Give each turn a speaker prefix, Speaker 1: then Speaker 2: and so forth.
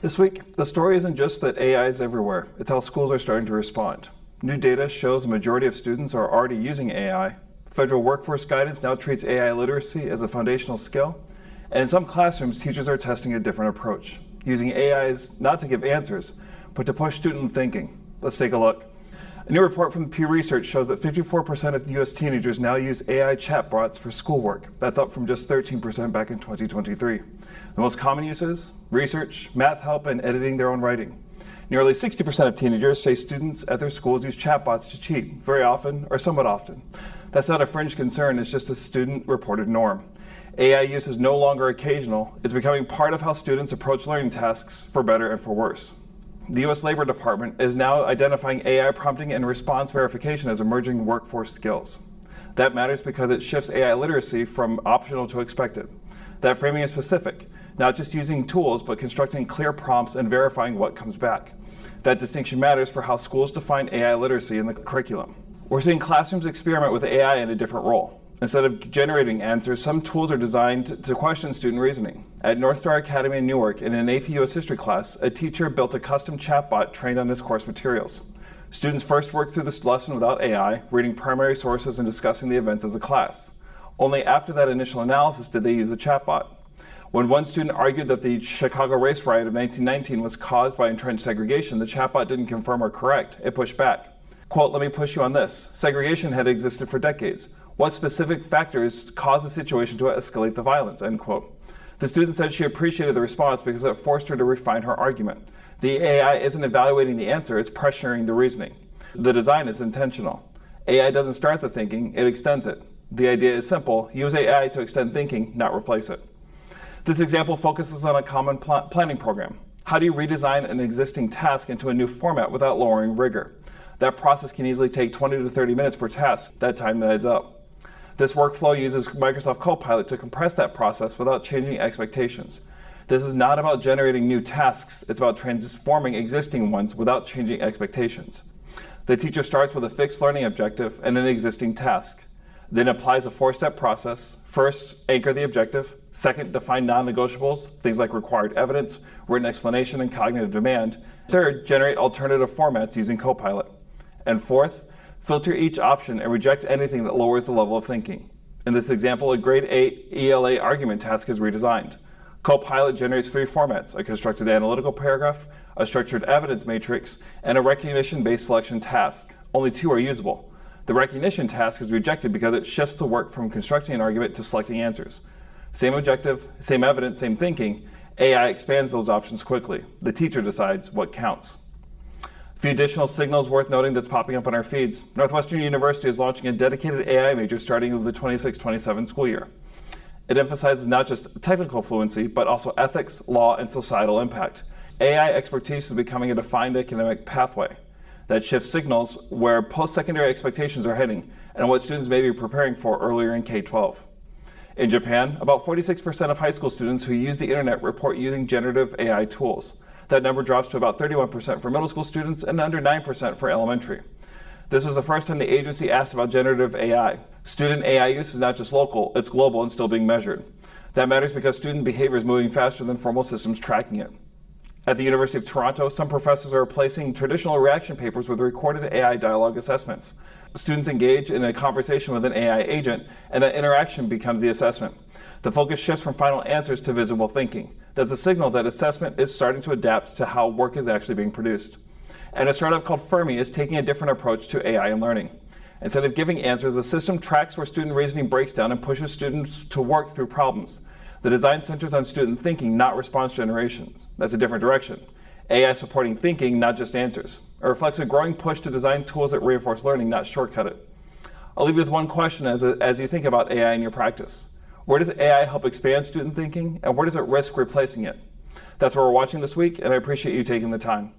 Speaker 1: This week, the story isn't just that AI is everywhere, it's how schools are starting to respond. New data shows a majority of students are already using AI. Federal workforce guidance now treats AI literacy as a foundational skill. And in some classrooms, teachers are testing a different approach, using AIs not to give answers, but to push student thinking. Let's take a look. A new report from Pew Research shows that 54% of U.S. teenagers now use AI chatbots for schoolwork. That's up from just 13% back in 2023. The most common uses: research, math help, and editing their own writing. Nearly 60% of teenagers say students at their schools use chatbots to cheat, very often or somewhat often. That's not a fringe concern, it's just a student-reported norm. AI use is no longer occasional, it's becoming part of how students approach learning tasks, for better and for worse. The U.S. Labor Department is now identifying AI prompting and response verification as emerging workforce skills. That matters because it shifts AI literacy from optional to expected. That framing is specific, not just using tools, but constructing clear prompts and verifying what comes back. That distinction matters for how schools define AI literacy in the curriculum. We're seeing classrooms experiment with AI in a different role. Instead of generating answers, some tools are designed to question student reasoning. At North Star Academy in Newark, in an AP US History class, a teacher built a custom chatbot trained on his course materials. Students first worked through this lesson without AI, reading primary sources and discussing the events as a class. Only after that initial analysis did they use the chatbot. When one student argued that the Chicago race riot of 1919 was caused by entrenched segregation, the chatbot didn't confirm or correct. It pushed back. Quote, "Let me push you on this. Segregation had existed for decades. What specific factors caused the situation to escalate the violence?" End quote. The student said she appreciated the response because it forced her to refine her argument. The AI isn't evaluating the answer, it's pressuring the reasoning. The design is intentional. AI doesn't start the thinking, it extends it. The idea is simple: use AI to extend thinking, not replace it. This example focuses on a common planning program. How do you redesign an existing task into a new format without lowering rigor? That process can easily take 20 to 30 minutes per task. That time adds up. This workflow uses Microsoft Copilot to compress that process without changing expectations. This is not about generating new tasks, it's about transforming existing ones without changing expectations. The teacher starts with a fixed learning objective and an existing task, then applies a 4-step process. First, anchor the objective. Second, define non-negotiables, things like required evidence, written explanation, and cognitive demand. Third, generate alternative formats using Copilot. And fourth, filter each option and reject anything that lowers the level of thinking. In this example, a grade 8 ELA argument task is redesigned. Copilot generates 3 formats: a constructed analytical paragraph, a structured evidence matrix, and a recognition-based selection task. Only 2 are usable. The recognition task is rejected because it shifts the work from constructing an argument to selecting answers. Same objective, same evidence, same thinking. AI expands those options quickly. The teacher decides what counts. A few additional signals worth noting that's popping up on our feeds. Northwestern University is launching a dedicated AI major starting with the 26-27 school year. It emphasizes not just technical fluency, but also ethics, law, and societal impact. AI expertise is becoming a defined academic pathway that shifts signals where post-secondary expectations are heading and what students may be preparing for earlier in K-12. In Japan, about 46% of high school students who use the internet report using generative AI tools. That number drops to about 31% for middle school students and under 9% for elementary. This was the first time the agency asked about generative AI. Student AI use is not just local, it's global and still being measured. That matters because student behavior is moving faster than formal systems tracking it. At the University of Toronto, some professors are replacing traditional reaction papers with recorded AI dialogue assessments. Students engage in a conversation with an AI agent, and that interaction becomes the assessment. The focus shifts from final answers to visible thinking. That's a signal that assessment is starting to adapt to how work is actually being produced. And a startup called Fermi is taking a different approach to AI and learning. Instead of giving answers, the system tracks where student reasoning breaks down and pushes students to work through problems. The design centers on student thinking, not response generation. That's a different direction. AI supporting thinking, not just answers. It reflects a growing push to design tools that reinforce learning, not shortcut it. I'll leave you with one question as you think about AI in your practice. Where does AI help expand student thinking, and where does it risk replacing it? That's what we're watching this week, and I appreciate you taking the time.